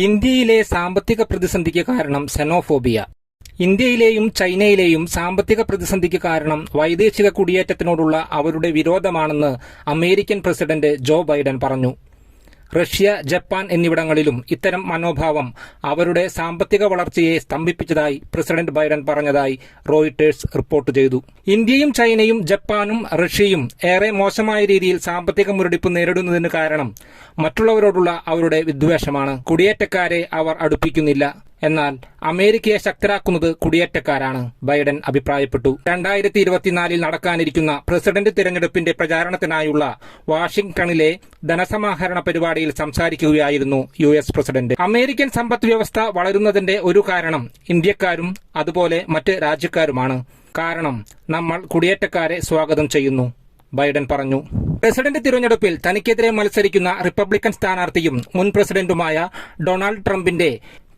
ഇന്ത്യയിലെ സാമ്പത്തിക പ്രതിസന്ധിക്ക് കാരണം സെനോഫോബിയ. ഇന്ത്യയിലെയും ചൈനയിലെയും സാമ്പത്തിക പ്രതിസന്ധിക്ക് കാരണം വൈദേശിക കുടിയേറ്റത്തിനോടുള്ള അവരുടെ വിരോധമാണെന്ന് അമേരിക്കൻ പ്രസിഡന്റ് ജോ ബൈഡൻ പറഞ്ഞു. റഷ്യ, ജപ്പാൻ എന്നിവിടങ്ങളിലും ഇത്തരം മനോഭാവം അവരുടെ സാമ്പത്തിക വളർച്ചയെ സ്തംഭിപ്പിച്ചതായി പ്രസിഡന്റ് ബൈഡൻ പറഞ്ഞതായി റോയിട്ടേഴ്സ് റിപ്പോർട്ട് ചെയ്തു. ഇന്ത്യയും ചൈനയും ജപ്പാനും റഷ്യയും ഏറെ മോശമായ രീതിയിൽ സാമ്പത്തിക മുരടിപ്പ് നേരിടുന്നതിന് കാരണം മറ്റുള്ളവരോടുള്ള അവരുടെ വിദ്വേഷമാണ്. കുടിയേറ്റക്കാരെ അവർ അടുപ്പിക്കുന്നില്ല, എന്നാൽ അമേരിക്കയെ ശക്തരാക്കുന്നത് കുടിയേറ്റക്കാരാണ്, ബൈഡൻ അഭിപ്രായപ്പെട്ടു. 2024 നടക്കാനിരിക്കുന്ന പ്രസിഡന്റ് തിരഞ്ഞെടുപ്പിന്റെ പ്രചാരണത്തിനായുള്ള വാഷിംഗ്ടണിലെ ധനസമാഹരണ പരിപാടിയിൽ സംസാരിക്കുകയായിരുന്നു US പ്രസിഡന്റ്. അമേരിക്കൻ സമ്പദ് വ്യവസ്ഥ വളരുന്നതിന്റെ ഒരു കാരണം ഇന്ത്യക്കാരും അതുപോലെ മറ്റ് രാജ്യക്കാരുമാണ്. കാരണം നമ്മൾ കുടിയേറ്റക്കാരെ സ്വാഗതം ചെയ്യുന്നു, ബൈഡൻ പറഞ്ഞു. പ്രസിഡന്റ് തിരഞ്ഞെടുപ്പിൽ തനിക്കെതിരെ മത്സരിക്കുന്ന റിപ്പബ്ലിക്കൻ സ്ഥാനാർത്ഥിയും മുൻ പ്രസിഡന്റുമായ ഡൊണാൾഡ് ട്രംപിന്റെ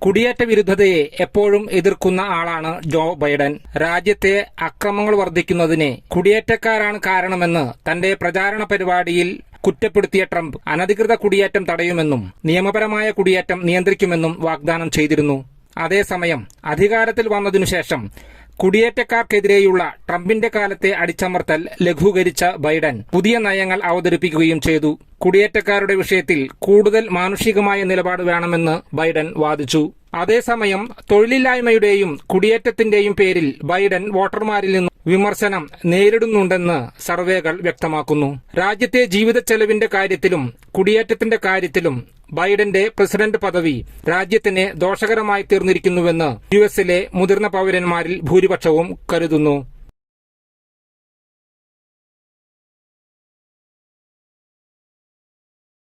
കുടിയേറ്റ വിരുദ്ധതയെ എപ്പോഴും എതിർക്കുന്ന ആളാണ് ജോ ബൈഡൻ. രാജ്യത്തെ അക്രമങ്ങൾ വർദ്ധിക്കുന്നതിന് കുടിയേറ്റക്കാരാണ് കാരണമെന്ന് തന്റെ പ്രചാരണ പരിപാടിയിൽ കുറ്റപ്പെടുത്തിയ ട്രംപ് അനധികൃത കുടിയേറ്റം തടയുമെന്നും നിയമപരമായ കുടിയേറ്റം നിയന്ത്രിക്കുമെന്നും വാഗ്ദാനം ചെയ്തിരുന്നു. അതേസമയം അധികാരത്തിൽ വന്നതിനുശേഷം കുടിയേറ്റക്കാർക്കെതിരെയുള്ള ട്രംപിന്റെ കാലത്തെ അടിച്ചമർത്തൽ ലഘൂകരിച്ച ബൈഡൻ പുതിയ നയങ്ങൾ അവതരിപ്പിക്കുകയും ചെയ്തു. കുടിയേറ്റക്കാരുടെ വിഷയത്തിൽ കൂടുതൽ മാനുഷികമായ നിലപാട് വേണമെന്ന് ബൈഡൻ വാദിച്ചു. അതേസമയം തൊഴിലില്ലായ്മയുടെയും കുടിയേറ്റത്തിന്റെയും പേരിൽ ബൈഡൻ വോട്ടർമാരിൽ നിന്നും വിമർശനം നേരിടുന്നുണ്ടെന്ന് സർവേകൾ വ്യക്തമാക്കുന്നു. രാജ്യത്തെ ജീവിത ചെലവിന്റെ കാര്യത്തിലും കുടിയേറ്റത്തിന്റെ കാര്യത്തിലും ബൈഡന്റെ പ്രസിഡന്റ് പദവി രാജ്യത്തിന് ദോഷകരമായി തീർന്നിരിക്കുന്നുവെന്ന് US മുതിർന്ന പൗരന്മാരിൽ ഭൂരിപക്ഷവും കരുതുന്നു.